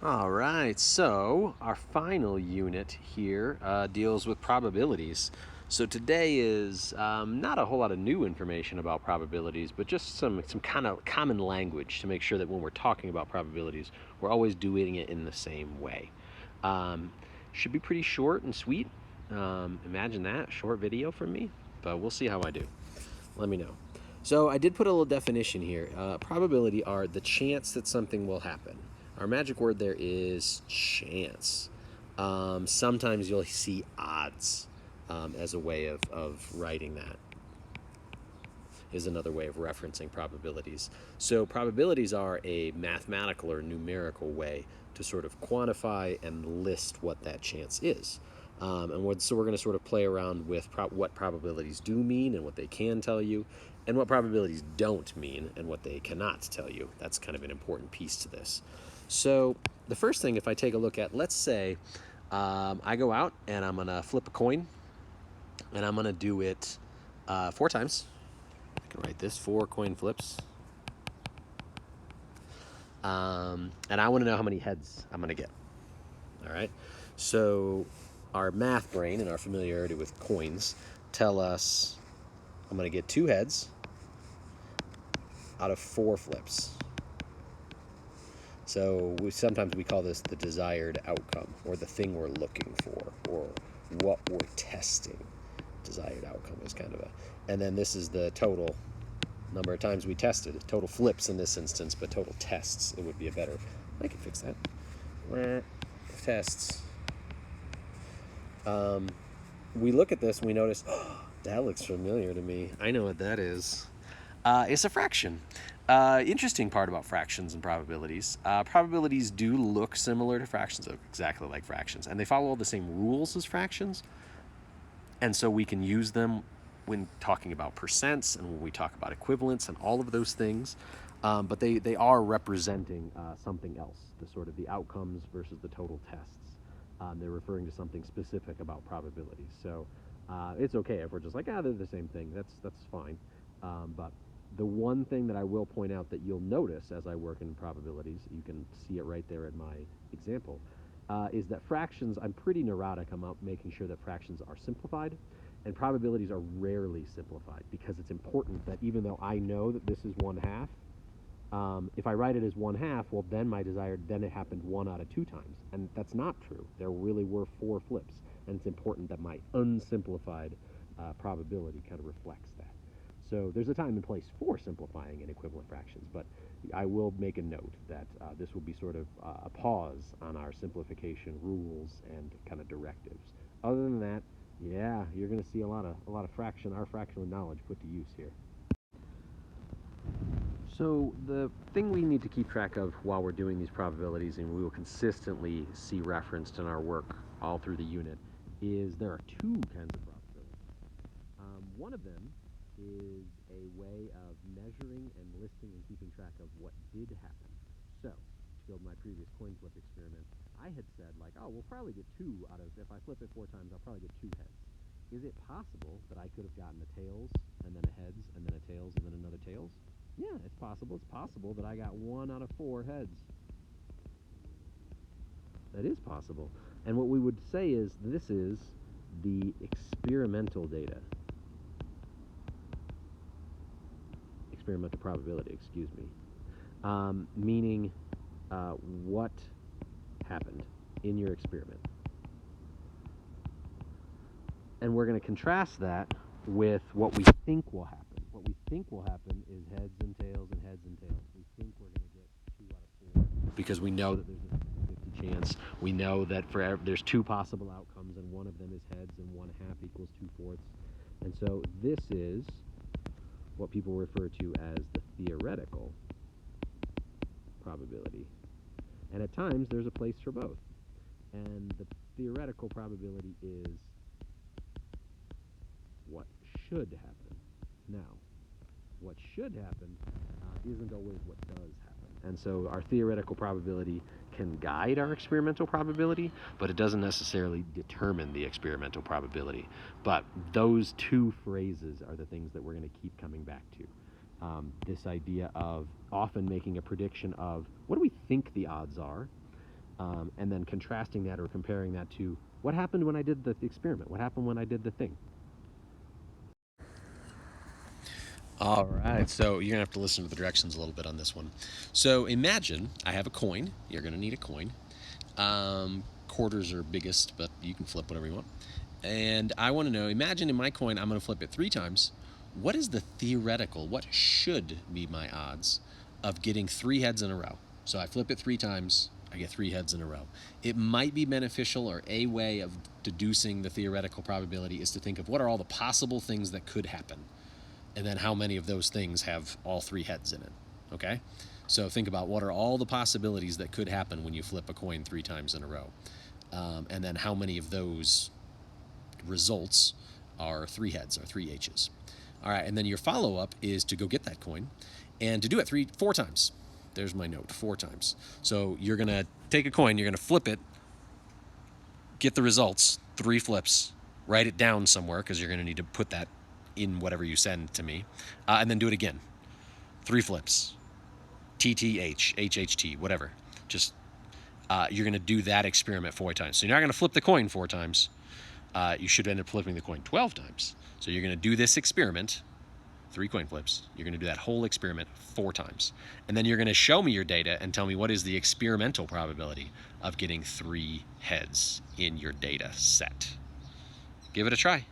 All right, so our final unit here deals with probabilities. So today is not a whole lot of new information about probabilities, but just some kind of common language to make sure that when we're talking about probabilities, we're always doing it in the same way. Um, should be pretty short and sweet. Imagine that, short video from me, but we'll see how I do. Let me know. So I did put a little definition here. Probability are the chance that something will happen. Our magic word there is chance. Sometimes you'll see odds as a way of writing that, is another way of referencing probabilities. So probabilities are a mathematical or numerical way to sort of quantify and list what that chance is. So we're going to sort of play around with what probabilities do mean and what they can tell you, and what probabilities don't mean and what they cannot tell you. That's kind of an important piece to this. So the first thing, if I take a look at, let's say I go out and I'm going to flip a coin, and I'm going to do it 4 times. I can write this 4 coin flips. And I want to know how many heads I'm going to get. All right. So our math brain and our familiarity with coins tell us I'm going to get 2 heads out of 4 flips. So sometimes we call this the desired outcome, or the thing we're looking for, or what we're testing. Desired outcome is kind of a, and then this is the total number of times we tested. Total flips in this instance, but total tests, it would be a better. I can fix that. Tests. We look at this and we notice, oh, that looks familiar to me. I know what that is. It's a fraction. Interesting part about fractions and probabilities. Probabilities do look similar to fractions, exactly like fractions, and they follow all the same rules as fractions. And so we can use them when talking about percents and when we talk about equivalents and all of those things. But they are representing something else, the sort of the outcomes versus the total tests. They're referring to something specific about probabilities. So it's okay if we're just like, they're the same thing. That's fine. But the one thing that I will point out that you'll notice as I work in probabilities, you can see it right there in my example, is that fractions, I'm pretty neurotic about making sure that fractions are simplified, and probabilities are rarely simplified because it's important that even though I know that this is 1/2, if I write it as 1/2, well, then it happened 1 out of 2 times. And that's not true. There really were 4 flips. And it's important that my unsimplified probability kind of reflects that. So there's a time and place for simplifying in equivalent fractions, but I will make a note that this will be sort of a pause on our simplification rules and kind of directives. Other than that, yeah, you're going to see a lot of our fractional knowledge put to use here. So the thing we need to keep track of while we're doing these probabilities, and we will consistently see referenced in our work all through the unit, is there are 2 kinds of probability. One of them is a way of measuring and listing and keeping track of what did happen. So, to build my previous coin flip experiment, I had said, like, oh, we'll probably get 2 out of, if I flip it 4 times, I'll probably get 2 heads. Is it possible that I could have gotten a tails, and then a heads, and then a tails, and then another tails? Yeah, it's possible. It's possible that I got 1 out of 4 heads. That is possible. And what we would say is this is the experimental data. Experimental probability, excuse me. Meaning what happened in your experiment. And we're going to contrast that with what we think will happen. What we think will happen is heads and tails and heads and tails. We think we're going to get 2 out of 4 because we know that there's a 50 chance. We know that there's 2 possible outcomes, and one of them is heads, and 1/2 equals 2/4. And so this is what people refer to as the theoretical probability. And at times, there's a place for both. And the theoretical probability is what should happen. Now, what should happen isn't always what does happen. And so our theoretical probability can guide our experimental probability, but it doesn't necessarily determine the experimental probability. But those 2 phrases are the things that we're going to keep coming back to. This idea of often making a prediction of what do we think the odds are, and then contrasting that or comparing that to what happened when I did the experiment, what happened when I did the thing. All right, so you're gonna have to listen to the directions a little bit on this one. So imagine I have a coin. You're gonna need a coin. Quarters are biggest, but you can flip whatever you want. And I want to know, imagine in my coin, I'm going to flip it 3 times. What is the theoretical, what should be my odds of getting 3 heads in a row? So I flip it 3 times, I get 3 heads in a row. It might be beneficial, or a way of deducing the theoretical probability is to think of what are all the possible things that could happen, and then how many of those things have all 3 heads in it, okay? So think about what are all the possibilities that could happen when you flip a coin 3 times in a row. And then how many of those results are 3 heads or 3 H's. All right, and then your follow-up is to go get that coin and to do it 4 times. There's my note, 4 times. So you're going to take a coin, you're going to flip it, get the results, 3 flips, write it down somewhere because you're going to need to put that in whatever you send to me, and then do it again. 3 flips, TTH, HHT, whatever. Just you're going to do that experiment 4 times. So you're not going to flip the coin 4 times. You should end up flipping the coin 12 times. So you're going to do this experiment, 3 coin flips. You're going to do that whole experiment 4 times. And then you're going to show me your data and tell me what is the experimental probability of getting 3 heads in your data set. Give it a try.